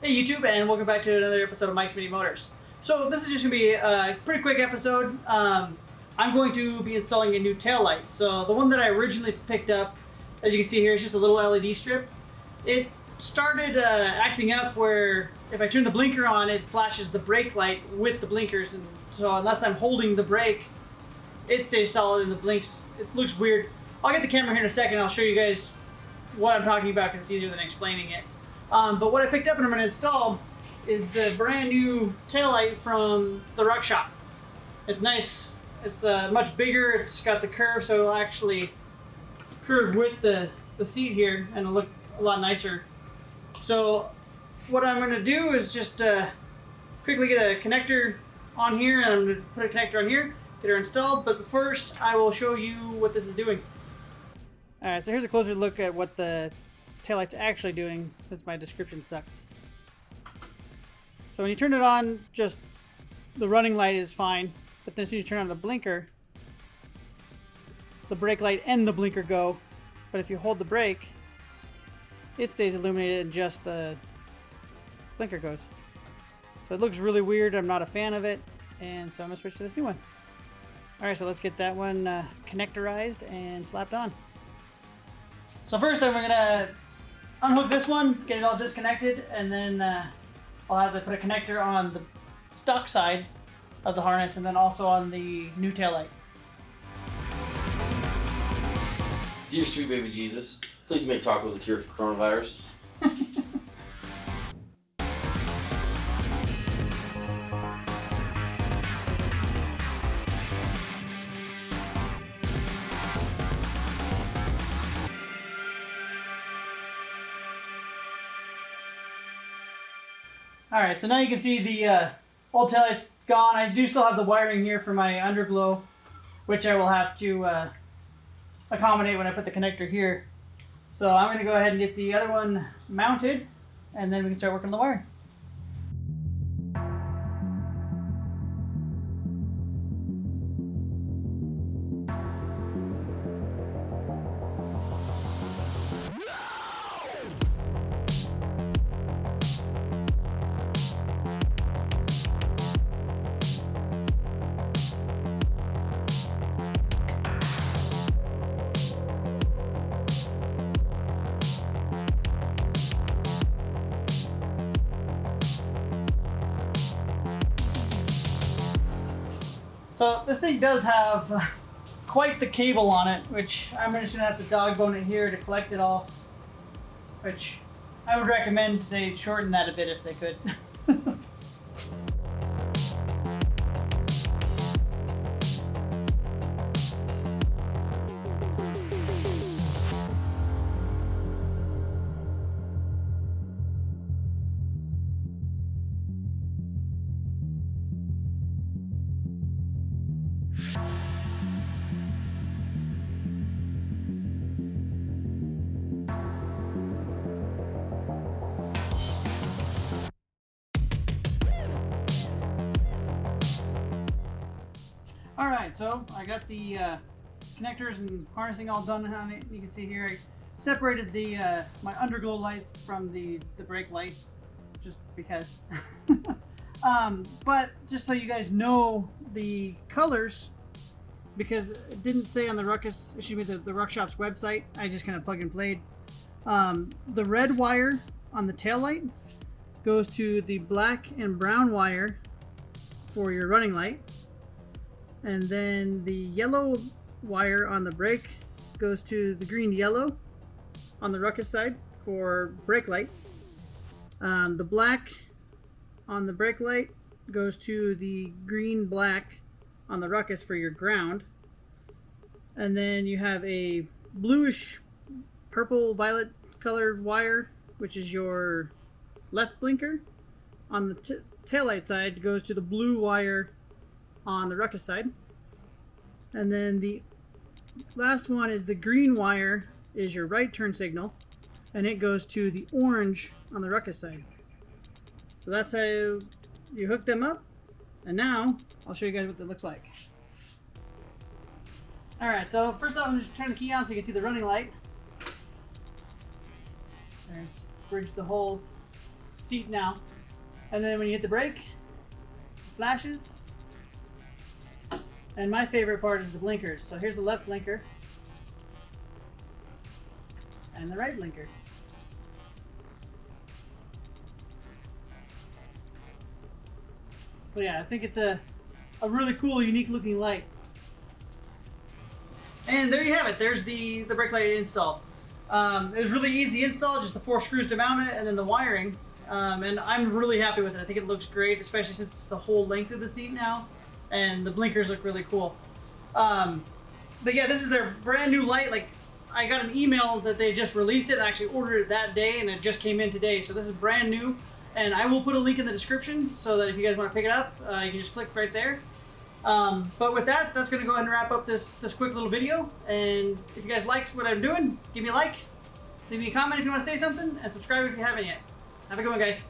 Hey YouTube, and welcome back to another episode of Mike's Mini Motors. So this is just going to be a pretty quick episode. I'm going to be installing a new tail light. So the one that I originally picked up, as you can see here, is just a little LED strip. It started acting up where if I turn the blinker on, it flashes the brake light with the blinkers, and so unless I'm holding the brake, it stays solid and the blinks. It looks weird. I'll get the camera here in a second. I'll show you guys what I'm talking about because it's easier than explaining it. But what I picked up and I'm going to install is the brand new taillight from the Ruck shop. It's nice. It's much bigger. It's got the curve, so it'll actually curve with the seat here and it'll look a lot nicer. So what I'm going to do is just quickly get a connector on here, and I'm going to put a connector on here, get her installed. But first I will show you what this is doing. Alright, so here's a closer look at what the taillight's actually doing, since my description sucks. So when you turn it on, just the running light is fine, but then as soon as you turn on the blinker, the brake light and the blinker go. But if you hold the brake, it stays illuminated and just the blinker goes. So it looks really weird. I'm not a fan of it, and so I'm gonna switch to this new one. Alright, so let's get that one connectorized and slapped on. So first I'm gonna unhook this one, get it all disconnected, and then I'll have to put a connector on the stock side of the harness and then also on the new taillight. Dear sweet baby Jesus, please make tacos a cure for coronavirus. Alright, so now you can see the old taillight's gone. I do still have the wiring here for my underglow, which I will have to accommodate when I put the connector here. So I'm going to go ahead and get the other one mounted, and then we can start working on the wiring. So this thing does have quite the cable on it, which I'm just going to have to dog bone it here to collect it all, which I would recommend they shorten that a bit if they could. Alright, so I got the connectors and harnessing all done on it. You can see here I separated the my underglow lights from the brake light, just because. But just so you guys know the colors, because it didn't say on the Ruckus, excuse me, the Ruck Shop's website, I just kind of plug and played. The red wire on the taillight goes to the black and brown wire for your running light. And then the yellow wire on the brake goes to the green yellow on the Ruckus side for brake light. The black on the brake light goes to the green black on the Ruckus for your ground. And then you have a bluish purple violet colored wire, which is your left blinker. On the taillight side goes to the blue wire on the Ruckus side. And then the last one is the green wire is your right turn signal, and it goes to the orange on the Ruckus side. So that's how you hook them up. And now I'll show you guys what that looks like. Alright, so first off I'm just turn the key on so you can see the running light. There's bridge the whole seat now. And then when you hit the brake, it flashes. And my favorite part is the blinkers. So here's the left blinker and the right blinker. So yeah, I think it's a really cool, unique looking light. And there you have it. There's the brake light install. It was really easy install, just the 4 screws to mount it and then the wiring. And I'm really happy with it. I think it looks great, especially since it's the whole length of the seat now. And the blinkers look really cool. But yeah, this is their brand new light. Like, I got an email that they just released it. I actually ordered it that day and it just came in today. So this is brand new. And I will put a link in the description so that if you guys want to pick it up, you can just click right there. But with that, that's going to go ahead and wrap up this quick little video. And if you guys liked what I'm doing, give me a like, leave me a comment if you want to say something, and subscribe if you haven't yet. Have a good one, guys.